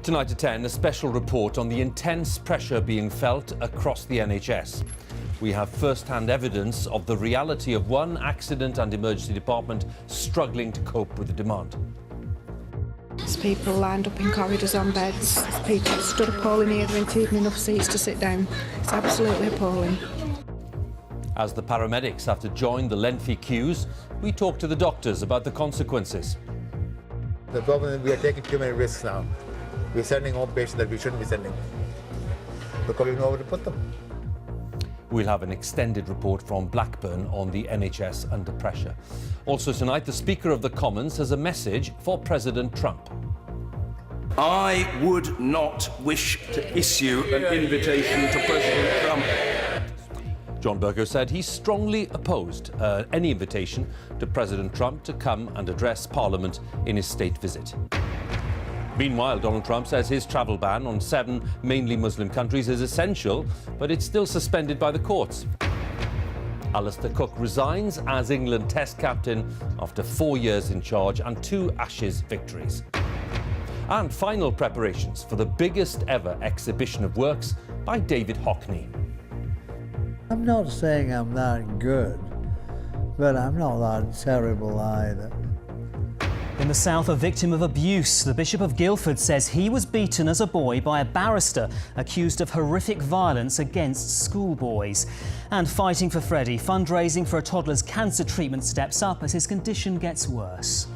Tonight at 10, a special report on the intense pressure being felt across the NHS. We have first-hand evidence of the reality of one accident and emergency department struggling to cope with the demand. There's people lined up in corridors on beds. There's people stood appalling here, there ain't even enough seats to sit down. It's absolutely appalling. As the paramedics have to join the lengthy queues, we talk to the doctors about the consequences. The problem is we are taking too many risks now. We're sending home patients that we shouldn't be sending because we know where to put them. We'll have an extended report from Blackburn on the NHS under pressure. Also tonight, the Speaker of the Commons has a message for President Trump. I would not wish to issue an invitation to President Trump. John Bercow said he strongly opposed any invitation to President Trump to come and address Parliament in his state visit. Meanwhile, Donald Trump says his travel ban on 7 mainly Muslim countries is essential, but it's still suspended by the courts. Alistair Cook resigns as England Test captain after 4 years in charge and 2 Ashes victories. And final preparations for the biggest ever exhibition of works by David Hockney. I'm not saying I'm that good, but I'm not that terrible either. In the south, a victim of abuse. The Bishop of Guildford says he was beaten as a boy by a barrister accused of horrific violence against schoolboys. And fighting for Freddie, fundraising for a toddler's cancer treatment steps up as his condition gets worse.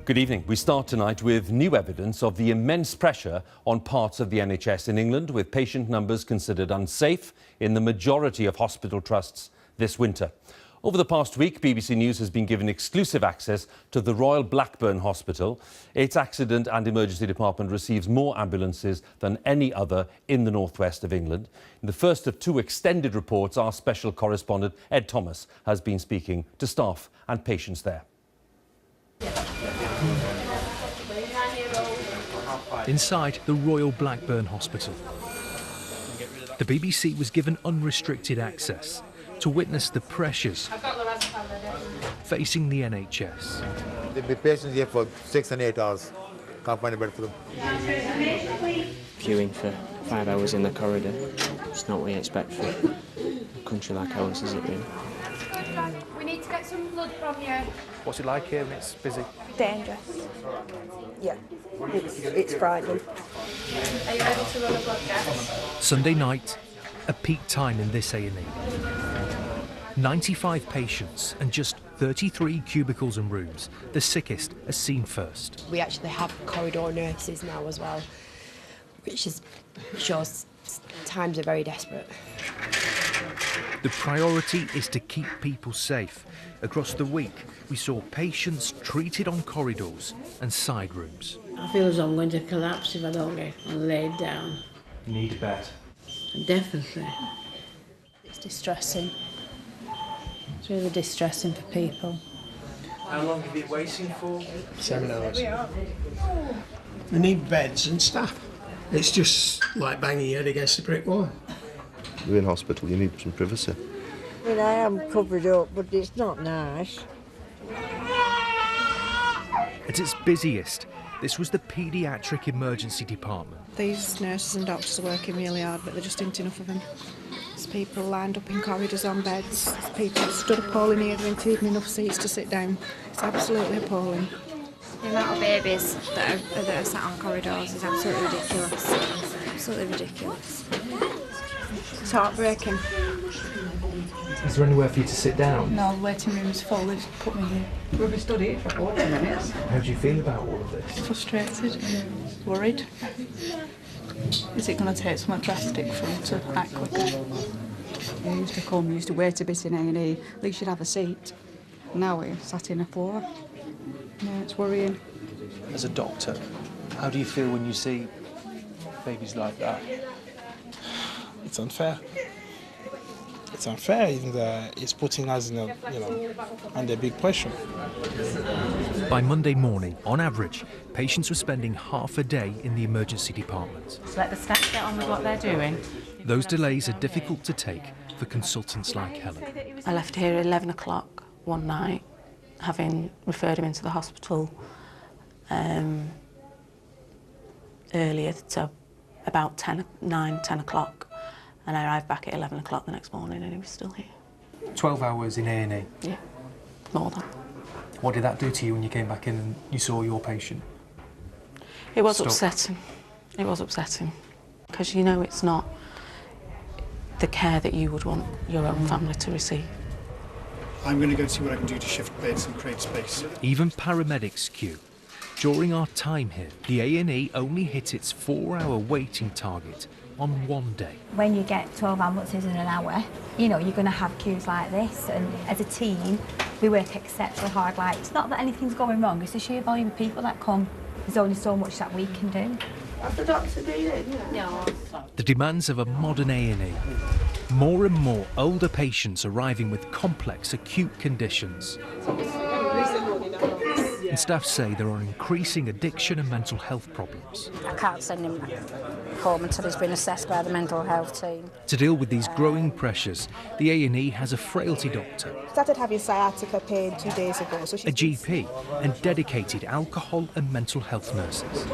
Good evening. We start tonight with new evidence of the immense pressure on parts of the NHS in England, with patient numbers considered unsafe in the majority of hospital trusts this winter. Over the past week, BBC News has been given exclusive access to the Royal Blackburn Hospital. Its accident and emergency department receives more ambulances than any other in the northwest of England. In the first of 2 extended reports, our special correspondent Ed Thomas has been speaking to staff and patients there. Inside the Royal Blackburn Hospital, the BBC was given unrestricted access to witness the pressures facing the NHS. There'll be patients here for 6 and 8 hours. Can't find a bed for them. Queuing for 5 hours in the corridor. It's not what you expect for a country like ours, is it really? We need to get some blood from you. What's it like here when it's busy? Dangerous. Yeah, it's frightening. Are you able to run a blood test? Sunday night, a peak time in this A&E. 95 patients and just 33 cubicles and rooms. The sickest are seen first. We actually have corridor nurses now as well, which shows times are very desperate. The priority is to keep people safe. Across the week, we saw patients treated on corridors and side rooms. I feel as though I'm going to collapse if I don't get laid down. You need a bed. Definitely. It's distressing. It's really distressing for people. How long have you been waiting for? 7 hours. We need beds and staff. It's just like banging your head against a brick wall. You're in hospital, you need some privacy. I mean, I am covered up, but it's not nice. At its busiest, this was the paediatric emergency department. These nurses and doctors are working really hard, but there just isn't enough of them. There's people lined up in corridors on beds. There's people stood appalling here, there ain't even enough seats to sit down. It's absolutely appalling. The amount of babies that are sat on corridors is absolutely ridiculous. Absolutely ridiculous. It's heartbreaking. Is there anywhere for you to sit down? No, the waiting room's full. They just put me here. We've been stood here for 40 minutes. How do you feel about all of this? Frustrated, worried. Is it going to take something drastic for them to act quicker? You used to come, you used to wait a bit in A&E, at least you'd have a seat. Now we're sat in a floor. Yeah, it's worrying. As a doctor, how do you feel when you see babies like that? It's unfair. It's unfair, and it's putting us in under big pressure. By Monday morning, on average, patients were spending half a day in the emergency department. Just let the staff get on with what they're doing. Those delays are difficult to take for consultants like Helen. I left here at 11 o'clock one night, having referred him into the hospital earlier, so about 9, 10 o'clock. And I arrived back at 11 o'clock the next morning and he was still here. 12 hours in A&E? Yeah, more than. What did that do to you when you came back in and you saw your patient? It was Stop. upsetting. It was upsetting. Because you know it's not the care that you would want your own family to receive. I'm going to go see what I can do to shift beds and create space. Even paramedics queue. During our time here, the A&E only hit its 4-hour waiting target on one day. When you get 12 ambulances in an hour, you know, you're going to have queues like this, and as a team, we work exceptionally hard. Like, it's not that anything's going wrong, it's the sheer volume of people that come. There's only so much that we can do. Has the doctor been in? No. The demands of a modern A&E. More and more older patients arriving with complex acute conditions. And staff say there are increasing addiction and mental health problems. I can't send him home until he's been assessed by the mental health team. To deal with these growing pressures, the A&E has a frailty doctor, Started having sciatica pain 2 days ago. So a GP, and dedicated alcohol and mental health nurses.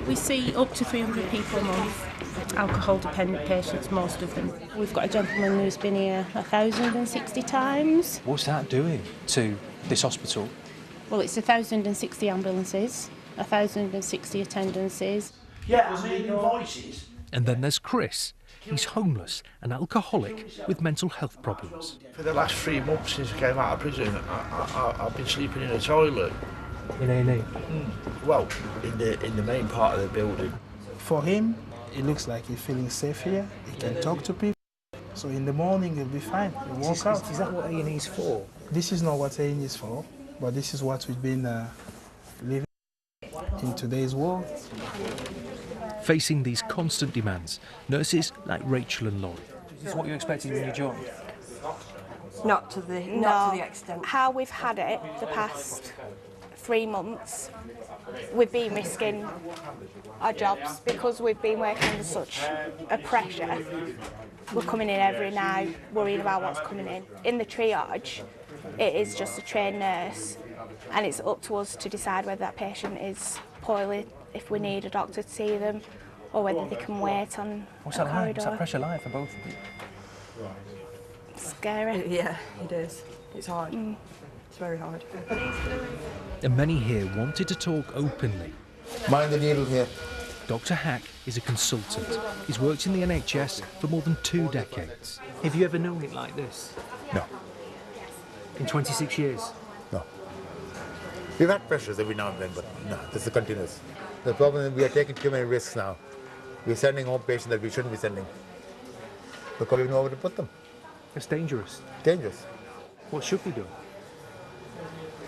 We see up to 300 people a month, alcohol-dependent patients, most of them. We've got a gentleman who's been here 1,060 times. What's that doing to this hospital? Well, it's 1,060 ambulances, 1,060 attendances. Yeah, I mean, invoices. And then there's Chris. He's homeless, an alcoholic with mental health problems. For the last 3 months since I came out of prison, I've been sleeping in a toilet. In A&E? Well, in the main part of the building. For him, it looks like he's feeling safe here. He can talk to people. So in the morning, he'll be fine. He'll walk out. Is that what A&E is for? This is not what A&E is for, but this is what we've been living in today's world. Facing these constant demands, nurses like Rachel and Laurie. Is this what you expected when you joined? Not to the extent. How we've had it the past 3 months, we've been risking our jobs because we've been working under such a pressure. We're coming in every night, worrying about what's coming in. In the triage, it is just a trained nurse, and it's up to us to decide whether that patient is poorly, if we need a doctor to see them, or whether they can wait on What's a that corridor. like? What's that pressure like for both of you? Scary. Yeah, it is. It's hard. It's very hard. And many here wanted to talk openly. Mind the needle here. Dr. Hack is a consultant. He's worked in the NHS for more than 2 decades. Have you ever known it like this? No. In 26 years? No. We've had pressures every now and then, but no, this is continuous. The problem is we are taking too many risks now. We're sending home patients that we shouldn't be sending because we know where to put them. It's dangerous. Dangerous. What should we do?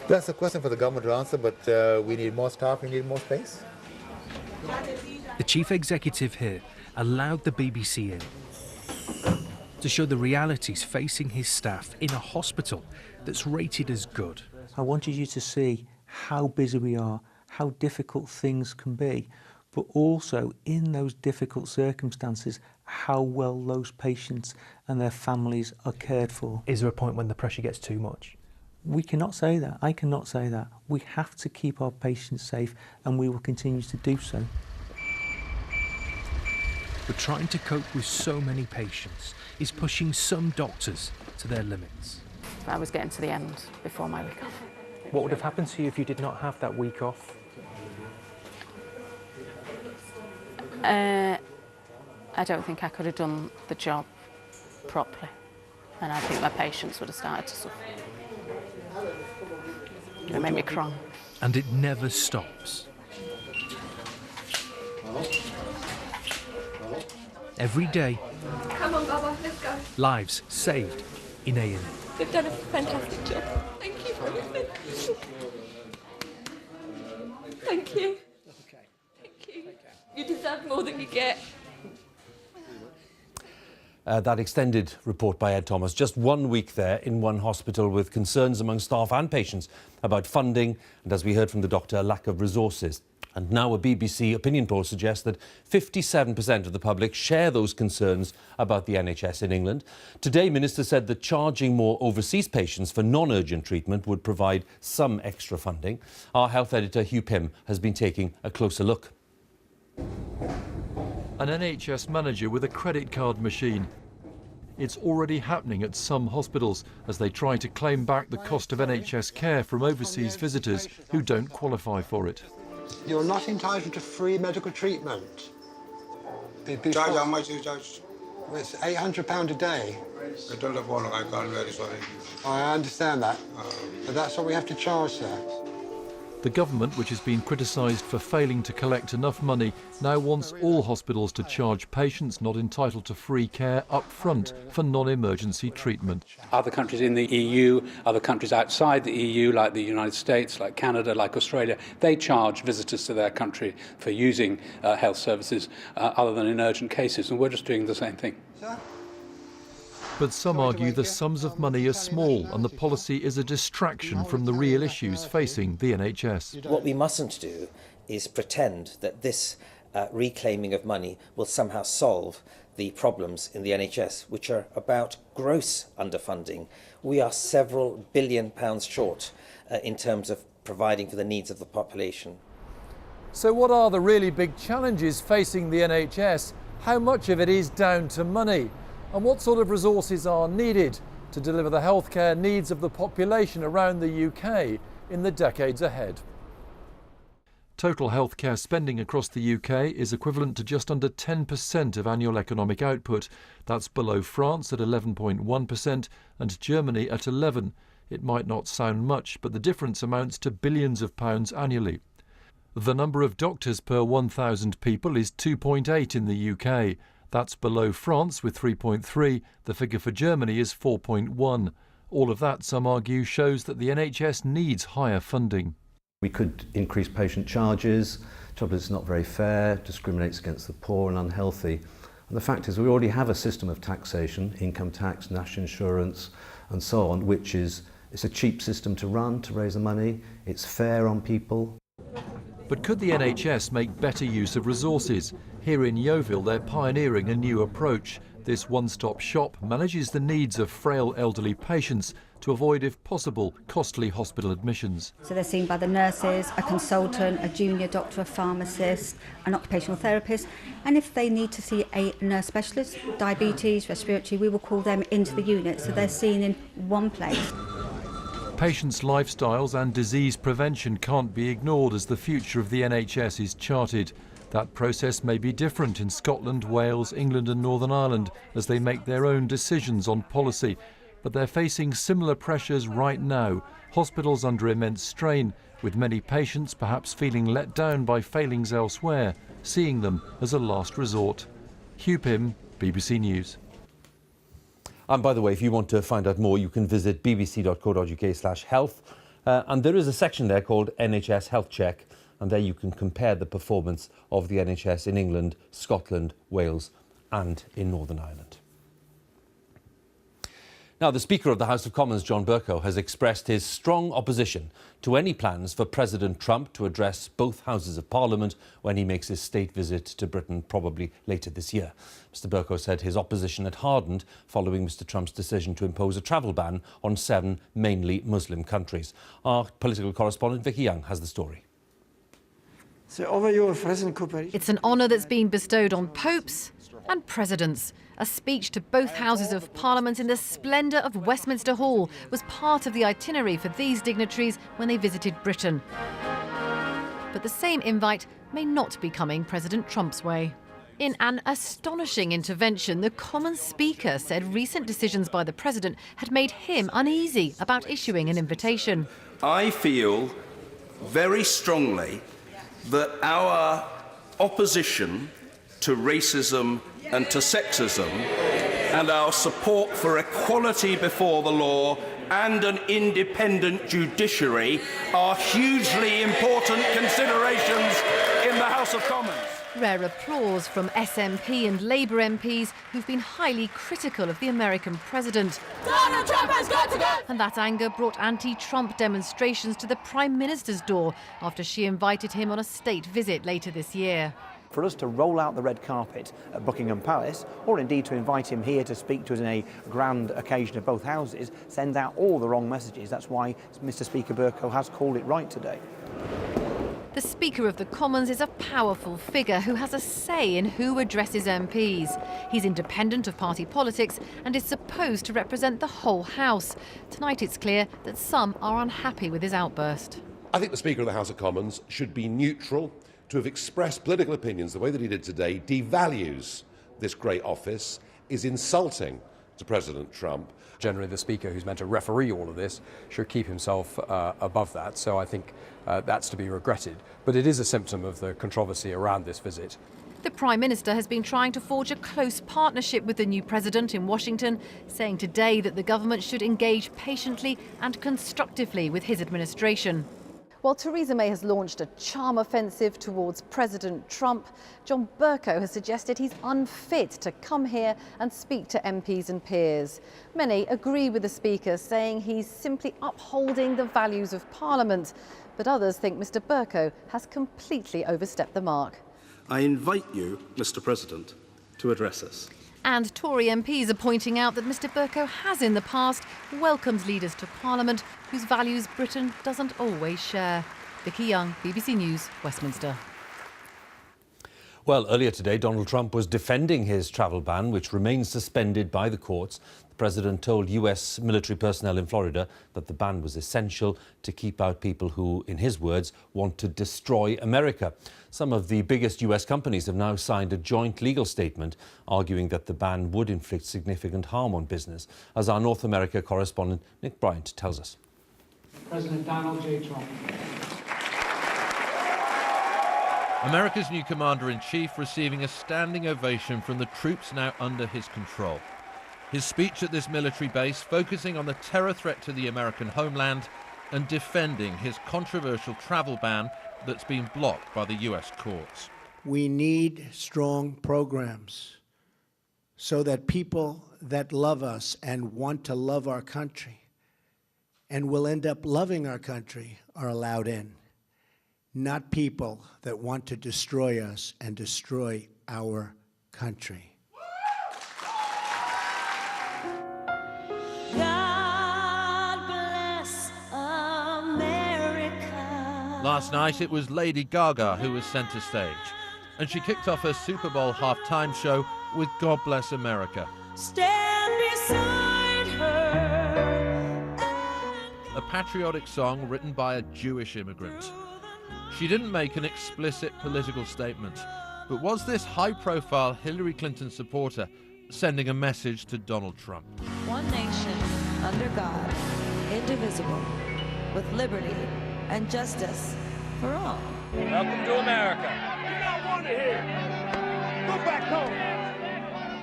That's a question for the government to answer, but we need more staff, we need more space. The chief executive here allowed the BBC in to show the realities facing his staff in a hospital that's rated as good. I wanted you to see how busy we are, how difficult things can be, but also in those difficult circumstances, how well those patients and their families are cared for. Is there a point when the pressure gets too much? We cannot say that. I cannot say that. We have to keep our patients safe, and we will continue to do so. But trying to cope with so many patients is pushing some doctors to their limits. I was getting to the end before my week off. What would have happened to you if you did not have that week off? I don't think I could have done the job properly, and I think my patients would have started to suffer. It made me cry. And it never stops. Every day, Come on, Baba, let's go. lives saved in A&E. They've done a fantastic job. Thank you for everything. Thank you. Thank you. You deserve more than you get. That extended report by Ed Thomas. Just 1 week there in one hospital with concerns among staff and patients about funding and, as we heard from the doctor, a lack of resources. And now a BBC opinion poll suggests that 57% of the public share those concerns about the NHS in England. Today, Minister said that charging more overseas patients for non-urgent treatment would provide some extra funding. Our health editor, Hugh Pym, has been taking a closer look. An NHS manager with a credit card machine. It's already happening at some hospitals as they try to claim back the cost of NHS care from overseas visitors who don't qualify for it. You're not entitled to free medical treatment. Charge how much you charge? It's £800 a day. I told the phone, I can't, very sorry. I understand that, but that's what we have to charge, sir. The government, which has been criticised for failing to collect enough money, now wants all hospitals to charge patients not entitled to free care up front for non-emergency treatment. Other countries in the EU, other countries outside the EU, like the United States, like Canada, like Australia, they charge visitors to their country for using health services other than in urgent cases, and we're just doing the same thing. But some argue the sums of money are small and the policy is a distraction from the real issues facing the NHS. What we mustn't do is pretend that this reclaiming of money will somehow solve the problems in the NHS, which are about gross underfunding. We are several £billion short in terms of providing for the needs of the population. So what are the really big challenges facing the NHS? How much of it is down to money? And what sort of resources are needed to deliver the healthcare needs of the population around the UK in the decades ahead? Total healthcare spending across the UK is equivalent to just under 10% of annual economic output. That's below France at 11.1% and Germany at 11%. It might not sound much, but the difference amounts to billions of pounds annually. The number of doctors per 1,000 people is 2.8 in the UK. That's below France with 3.3. The figure for Germany is 4.1. All of that, some argue, shows that the NHS needs higher funding. We could increase patient charges. Trouble is, it's not very fair, discriminates against the poor and unhealthy. And the fact is we already have a system of taxation, income tax, national insurance and so on, which is it's a cheap system to run, to raise the money. It's fair on people. But could the NHS make better use of resources? Here in Yeovil, they're pioneering a new approach. This one-stop shop manages the needs of frail elderly patients to avoid, if possible, costly hospital admissions. So they're seen by the nurses, a consultant, a junior doctor, a pharmacist, an occupational therapist, and if they need to see a nurse specialist, diabetes, respiratory, we will call them into the unit, so they're seen in one place. Patients' lifestyles and disease prevention can't be ignored as the future of the NHS is charted. That process may be different in Scotland, Wales, England and Northern Ireland as they make their own decisions on policy. But they're facing similar pressures right now. Hospitals under immense strain, with many patients perhaps feeling let down by failings elsewhere, seeing them as a last resort. Hugh Pym, BBC News. And by the way, if you want to find out more, you can visit bbc.co.uk/health. And there is a section there called NHS Health Check. And there you can compare the performance of the NHS in England, Scotland, Wales and in Northern Ireland. Now, the Speaker of the House of Commons, John Bercow, has expressed his strong opposition to any plans for President Trump to address both Houses of Parliament when he makes his state visit to Britain, probably later this year. Mr Bercow said his opposition had hardened following Mr Trump's decision to impose a travel ban on 7 mainly Muslim countries. Our political correspondent Vicky Young has the story. It's an honour that's been bestowed on popes and presidents. A speech to both Houses of Parliament in the splendour of Westminster Hall was part of the itinerary for these dignitaries when they visited Britain. But the same invite may not be coming President Trump's way. In an astonishing intervention, the Commons Speaker said recent decisions by the President had made him uneasy about issuing an invitation. I feel very strongly that our opposition to racism and to sexism and our support for equality before the law and an independent judiciary are hugely important considerations in the House of Commons. Rare applause from SNP and Labour MPs who've been highly critical of the American president. Donald Trump has got to go! And that anger brought anti-Trump demonstrations to the Prime Minister's door after she invited him on a state visit later this year. For us to roll out the red carpet at Buckingham Palace, or indeed to invite him here to speak to us in a grand occasion of both houses, sends out all the wrong messages. That's why Mr. Speaker Bercow has called it right today. The Speaker of the Commons is a powerful figure who has a say in who addresses MPs. He's independent of party politics and is supposed to represent the whole House. Tonight it's clear that some are unhappy with his outburst. I think the Speaker of the House of Commons should be neutral. To have expressed political opinions the way that he did today devalues this great office, is insulting to President Trump. Generally, the Speaker, who's meant to referee all of this, should keep himself above that. So I think that's to be regretted. But it is a symptom of the controversy around this visit. The Prime Minister has been trying to forge a close partnership with the new president in Washington, saying today that the government should engage patiently and constructively with his administration. While Theresa May has launched a charm offensive towards President Trump, John Bercow has suggested he's unfit to come here and speak to MPs and peers. Many agree with the Speaker, saying he's simply upholding the values of Parliament. But others think Mr Bercow has completely overstepped the mark. I invite you, Mr. President, to address us. And Tory MPs are pointing out that Mr Bercow has in the past welcomed leaders to Parliament whose values Britain doesn't always share. Vicky Young, BBC News, Westminster. Well, earlier today, Donald Trump was defending his travel ban, which remains suspended by the courts. The president told US military personnel in Florida that the ban was essential to keep out people who, in his words, want to destroy America. Some of the biggest US companies have now signed a joint legal statement arguing that the ban would inflict significant harm on business, as our North America correspondent Nick Bryant tells us. President Donald J. Trump. America's new commander-in-chief receiving a standing ovation from the troops now under his control. His speech at this military base focusing on the terror threat to the American homeland and defending his controversial travel ban that's been blocked by the US courts. We need strong programs so that people that love us and want to love our country and will end up loving our country are allowed in. Not people that want to destroy us and destroy our country. God bless America. Last night it was Lady Gaga who was centre stage, and she kicked off her Super Bowl halftime show with God Bless America. Stand beside her. A patriotic song written by a Jewish immigrant. She didn't make an explicit political statement, but was this high-profile Hillary Clinton supporter sending a message to Donald Trump? One nation, under God, indivisible, with liberty and justice for all. Welcome to America. You don't want it here. Go back home.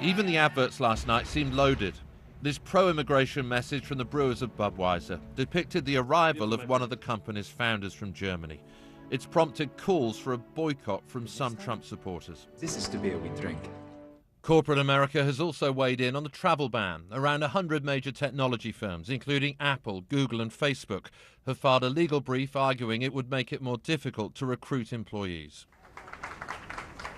Even the adverts last night seemed loaded. This pro-immigration message from the brewers of Budweiser depicted the arrival of one of the company's founders from Germany. It's prompted calls for a boycott from some Trump supporters. This is the beer we drink. Corporate America has also weighed in on the travel ban. Around 100 major technology firms, including Apple, Google and Facebook, have filed a legal brief arguing it would make it more difficult to recruit employees.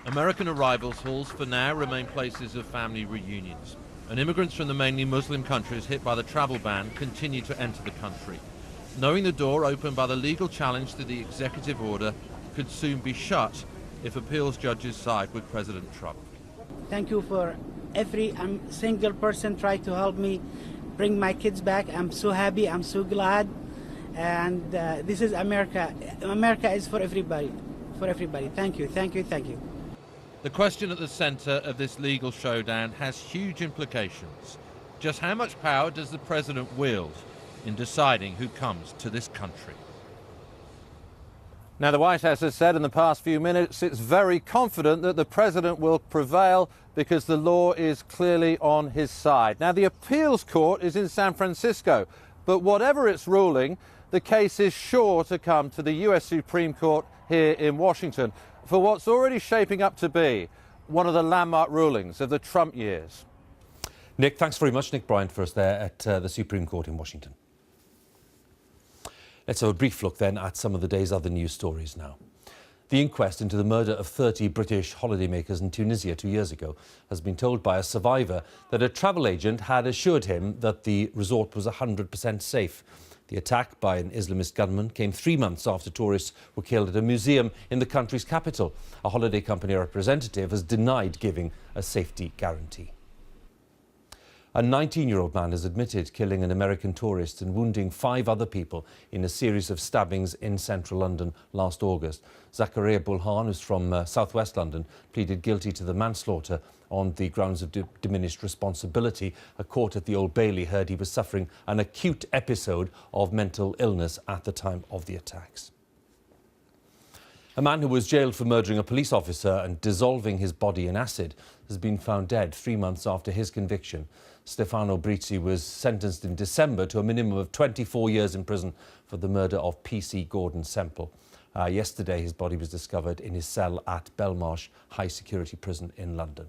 American arrivals halls for now remain places of family reunions, and immigrants from the mainly Muslim countries hit by the travel ban continue to enter the country, knowing the door opened by the legal challenge to the executive order could soon be shut if appeals judges side with President Trump. Thank you for every single person trying to help me bring my kids back. I'm so happy, I'm so glad. And this is America. America is for everybody. For everybody. Thank you, thank you, thank you. The question at the centre of this legal showdown has huge implications. Just how much power does the president wield in deciding who comes to this country? Now, the White House has said in the past few minutes it's very confident that the president will prevail because the law is clearly on his side. Now, the appeals court is in San Francisco, but whatever its ruling, the case is sure to come to the US Supreme Court here in Washington. for what's already shaping up to be one of the landmark rulings of the Trump years. Nick, thanks very much. Nick Bryant for us there at the Supreme Court in Washington. Let's have a brief look then at some of the day's other news stories now. The inquest into the murder of 30 British holidaymakers in Tunisia 2 years ago has been told by a survivor that a travel agent had assured him that the resort was 100% safe. The attack by an Islamist gunman came 3 months after tourists were killed at a museum in the country's capital. A holiday company representative has denied giving a safety guarantee. A 19-year-old man has admitted killing an American tourist and wounding 5 other people in a series of stabbings in central London last August. Zakaria Bulhan, who's from southwest London, pleaded guilty to the manslaughter on the grounds of diminished responsibility. A court at the Old Bailey heard he was suffering an acute episode of mental illness at the time of the attacks. A man who was jailed for murdering a police officer and dissolving his body in acid has been found dead 3 months after his conviction. Stefano Brizzi was sentenced in December to a minimum of 24 years in prison for the murder of P.C. Gordon Semple. Yesterday, his body was discovered in his cell at Belmarsh High Security Prison in London.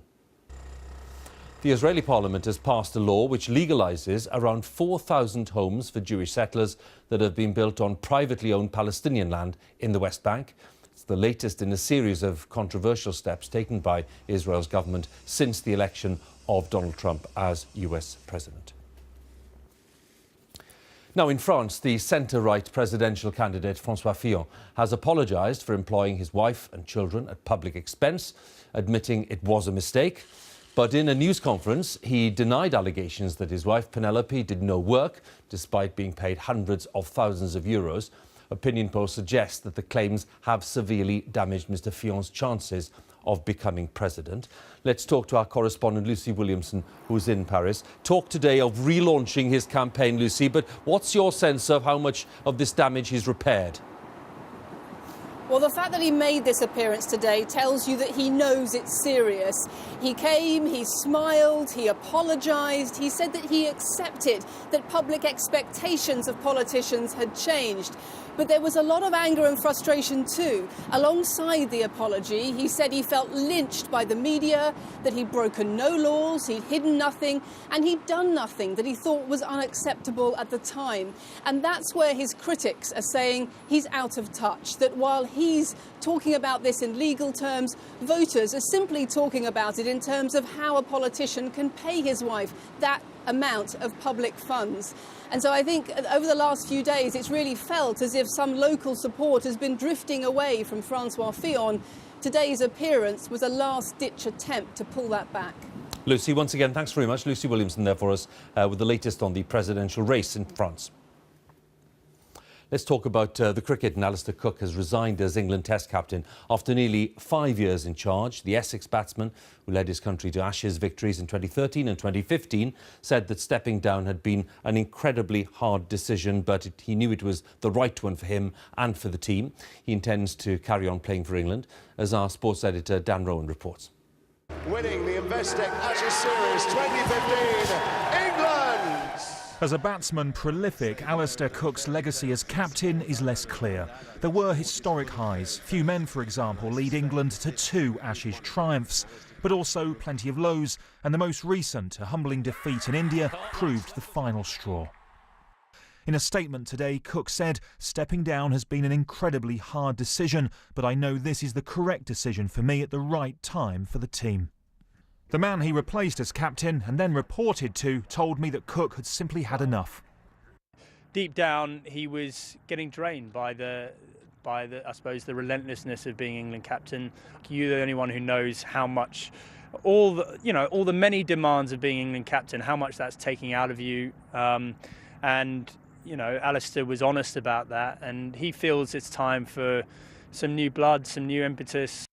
The Israeli parliament has passed a law which legalises around 4,000 homes for Jewish settlers that have been built on privately owned Palestinian land in the West Bank. It's the latest in a series of controversial steps taken by Israel's government since the election of Donald Trump as US president. Now, in France, the centre-right presidential candidate François Fillon has apologised for employing his wife and children at public expense, admitting it was a mistake. But in a news conference, he denied allegations that his wife Penelope did no work, despite being paid hundreds of thousands of euros. Opinion polls suggest that the claims have severely damaged Mr. Fillon's chances of becoming president. Let's talk to our correspondent Lucy Williamson, who's in Paris. Talk today of relaunching his campaign, Lucy, but what's your sense of how much of this damage he's repaired? Well, the fact that he made this appearance today tells you that he knows it's serious. He came, he smiled, he apologised, he said that he accepted that public expectations of politicians had changed. But there was a lot of anger and frustration too. Alongside the apology, he said he felt lynched by the media, that he'd broken no laws, he'd hidden nothing, and he'd done nothing that he thought was unacceptable at the time. And that's where his critics are saying he's out of touch, that while he's talking about this in legal terms, voters are simply talking about it in terms of how a politician can pay his wife that amount of public funds. And so I think over the last few days, it's really felt as if some local support has been drifting away from François Fillon. Today's appearance was a last-ditch attempt to pull that back. Lucy, once again, thanks very much. Lucy Williamson there for us with the latest on the presidential race in France. Let's talk about the cricket, and Alistair Cook has resigned as England Test captain after nearly 5 years in charge. The Essex batsman, who led his country to Ashes victories in 2013 and 2015, said that stepping down had been an incredibly hard decision, but he knew it was the right one for him and for the team. He intends to carry on playing for England, as our sports editor Dan Rowan reports. Winning the Investec Ashes Series 2015, England! As a batsman prolific, Alistair Cook's legacy as captain is less clear. There were historic highs. Few men, for example, lead England to 2 Ashes triumphs, but also plenty of lows, and the most recent, a humbling defeat in India, proved the final straw. In a statement today, Cook said, "Stepping down has been an incredibly hard decision, but I know this is the correct decision for me at the right time for the team." The man he replaced as captain and then reported to told me that Cook had simply had enough. Deep down, he was getting drained by the I suppose the relentlessness of being England captain. You're the only one who knows how much all the many demands of being England captain, how much that's taking out of you. And Alistair was honest about that, and he feels it's time for some new blood, some new impetus.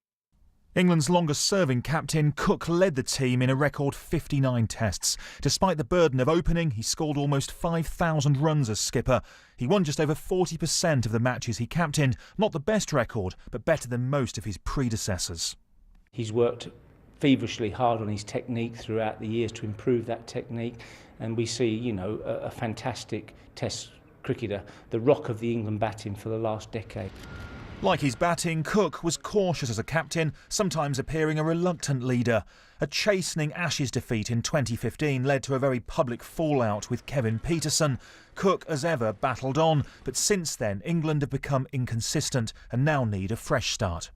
England's longest-serving captain, Cook led the team in a record 59 tests. Despite the burden of opening, he scored almost 5,000 runs as skipper. He won just over 40% of the matches he captained. Not the best record, but better than most of his predecessors. He's worked feverishly hard on his technique throughout the years to improve that technique, and we see, a fantastic Test cricketer, the rock of the England batting for the last decade. Like his batting, Cook was cautious as a captain, sometimes appearing a reluctant leader. A chastening Ashes defeat in 2015 led to a very public fallout with Kevin Pietersen. Cook, as ever, battled on, but since then England have become inconsistent and now need a fresh start.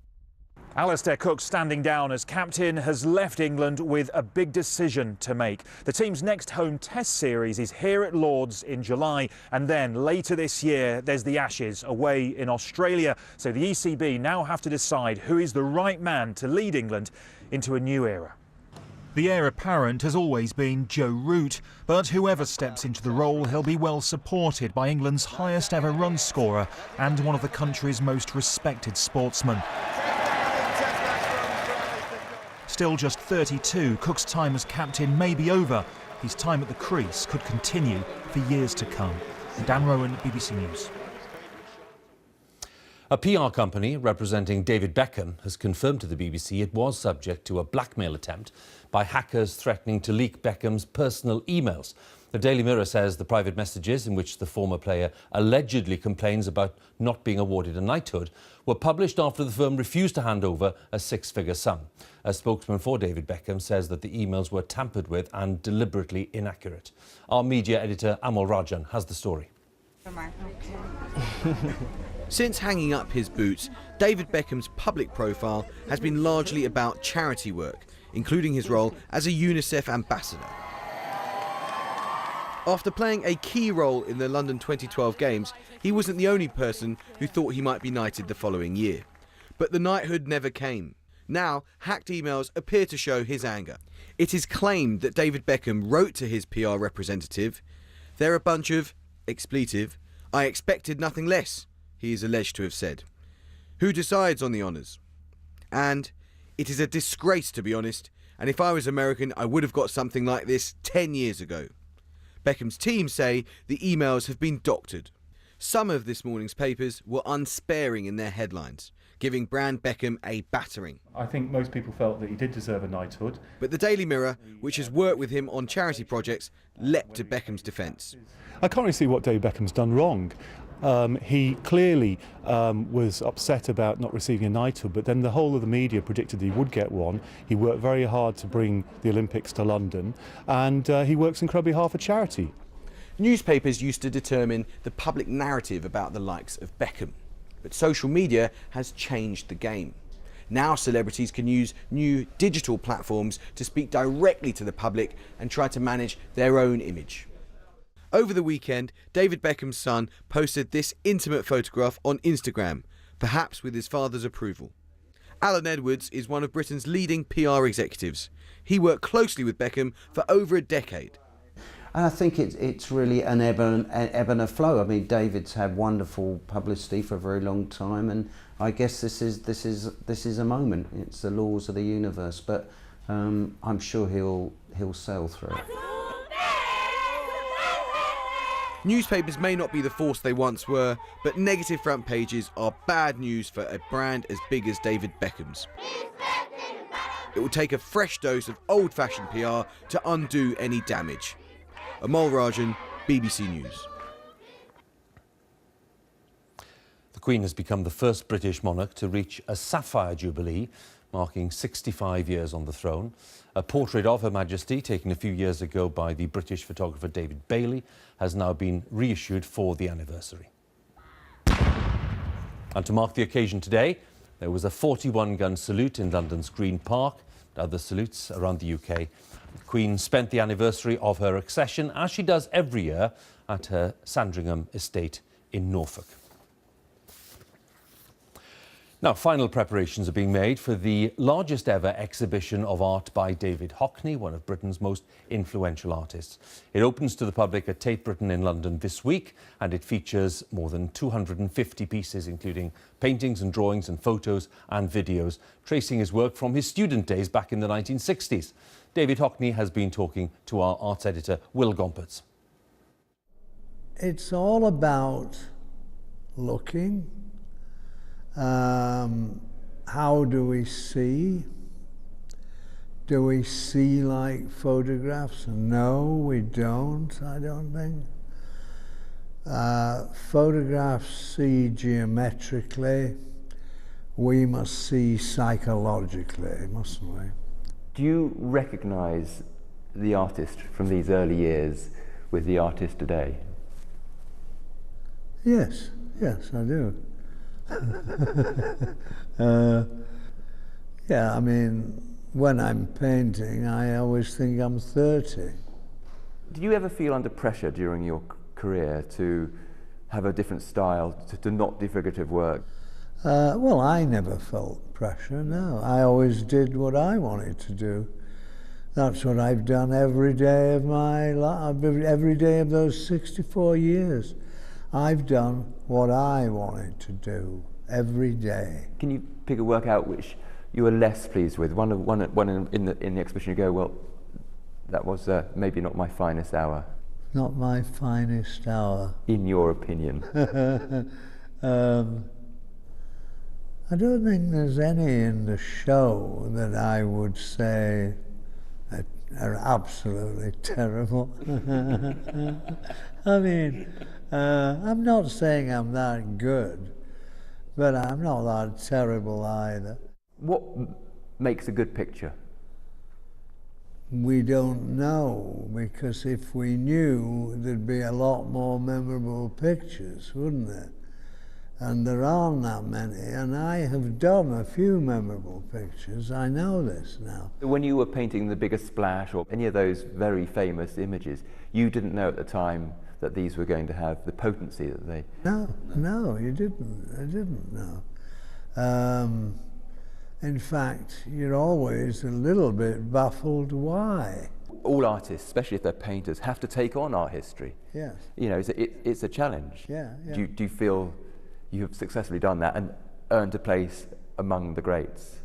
Alastair Cook, standing down as captain, has left England with a big decision to make. The team's next home test series is here at Lord's in July, and then later this year there's the Ashes away in Australia. So the ECB now have to decide who is the right man to lead England into a new era. The heir apparent has always been Joe Root, but whoever steps into the role, he'll be well supported by England's highest ever run scorer and one of the country's most respected sportsmen. Still just 32, Cook's time as captain may be over. His time at the crease could continue for years to come. Dan Rowan, BBC News. A PR company representing David Beckham has confirmed to the BBC it was subject to a blackmail attempt by hackers threatening to leak Beckham's personal emails. The Daily Mirror says the private messages in which the former player allegedly complains about not being awarded a knighthood were published after the firm refused to hand over a six-figure sum. A spokesman for David Beckham says that the emails were tampered with and deliberately inaccurate. Our media editor Amal Rajan has the story. Since hanging up his boots, David Beckham's public profile has been largely about charity work, including his role as a UNICEF ambassador. After playing a key role in the London 2012 Games, he wasn't the only person who thought he might be knighted the following year. But the knighthood never came. Now, hacked emails appear to show his anger. It is claimed that David Beckham wrote to his PR representative, "They're a bunch of expletive. I expected nothing less," he is alleged to have said. Who decides on the honours? And it is a disgrace, to be honest, and if I was American, I would have got something like this 10 years ago. Beckham's team say the emails have been doctored. Some of this morning's papers were unsparing in their headlines, giving Brand Beckham a battering. I think most people felt that he did deserve a knighthood. But the Daily Mirror, which has worked with him on charity projects, leapt to Beckham's defence. I can't really see what David Beckham's done wrong. He clearly was upset about not receiving a knighthood, but then the whole of the media predicted he would get one. He worked very hard to bring the Olympics to London, and he works incredibly hard for charity. Newspapers used to determine the public narrative about the likes of Beckham, but social media has changed the game. Now celebrities can use new digital platforms to speak directly to the public and try to manage their own image. Over the weekend, David Beckham's son posted this intimate photograph on Instagram, perhaps with his father's approval. Alan Edwards is one of Britain's leading PR executives. He worked closely with Beckham for over a decade. And I think it's really an ebb and a flow. I mean, David's had wonderful publicity for a very long time, and I guess this is a moment. It's the laws of the universe, but I'm sure he'll sail through it. Newspapers may not be the force they once were, but negative front pages are bad news for a brand as big as David Beckham's. It will take a fresh dose of old-fashioned PR to undo any damage. Amal Rajan, BBC News. The Queen has become the first British monarch to reach a sapphire jubilee, marking 65 years on the throne. A portrait of Her Majesty, taken a few years ago by the British photographer David Bailey, has now been reissued for the anniversary. And to mark the occasion today, there was a 41-gun salute in London's Green Park and other salutes around the UK. The Queen spent the anniversary of her accession, as she does every year, at her Sandringham estate in Norfolk. Now, final preparations are being made for the largest ever exhibition of art by David Hockney, one of Britain's most influential artists. It opens to the public at Tate Britain in London this week, and it features more than 250 pieces, including paintings and drawings and photos and videos, tracing his work from his student days back in the 1960s. David Hockney has been talking to our arts editor, Will Gompertz. It's all about looking. How do we see? Do we see like photographs? No, we don't, I don't think. Photographs see geometrically. we must see psychologically, mustn't we? Do you recognise the artist from these early years with the artist today? Yes, yes, I do. Yeah, I mean, when I'm painting, I always think I'm 30. Did you ever feel under pressure during your career to have a different style, to not do figurative work? Well, I never felt pressure, no. I always did what I wanted to do. That's what I've done every day of my life, every day of those 64 years. I've done what I wanted to do every day. Can you pick a work out which you were less pleased with? One in the exhibition you go, well, that was maybe not my finest hour. Not my finest hour. In your opinion? I don't think there's any in the show that I would say are absolutely terrible. I mean, I'm not saying I'm that good, but I'm not that terrible either. What makes a good picture? We don't know, because if we knew, there'd be a lot more memorable pictures, wouldn't there? And there aren't that many, and I have done a few memorable pictures. I know this now. When you were painting The Biggest Splash or any of those very famous images, you didn't know at the time that these were going to have the potency that they... No, you didn't. I didn't know. In fact, you're always a little bit baffled why. All artists, especially if they're painters, have to take on art history. Yes. You know, it's a challenge. Yeah. Do you feel you have successfully done that and earned a place among the greats?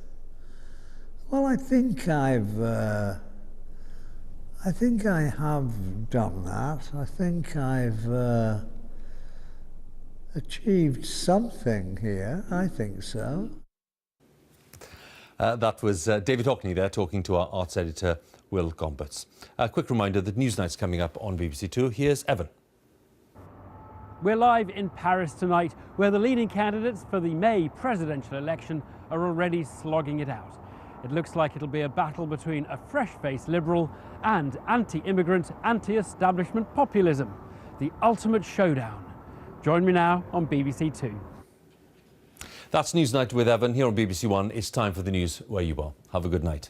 Well, I think I have done that. I think I've achieved something here. I think so. That was David Hockney there talking to our arts editor, Will Gomberts. A quick reminder that Newsnight's coming up on BBC Two. Here's Evan. We're live in Paris tonight, where the leading candidates for the May presidential election are already slogging it out. It looks like it'll be a battle between a fresh-faced liberal and anti-immigrant, anti-establishment populism. The ultimate showdown. Join me now on BBC Two. That's Newsnight with Evan here on BBC One. It's time for the news where you are. Have a good night.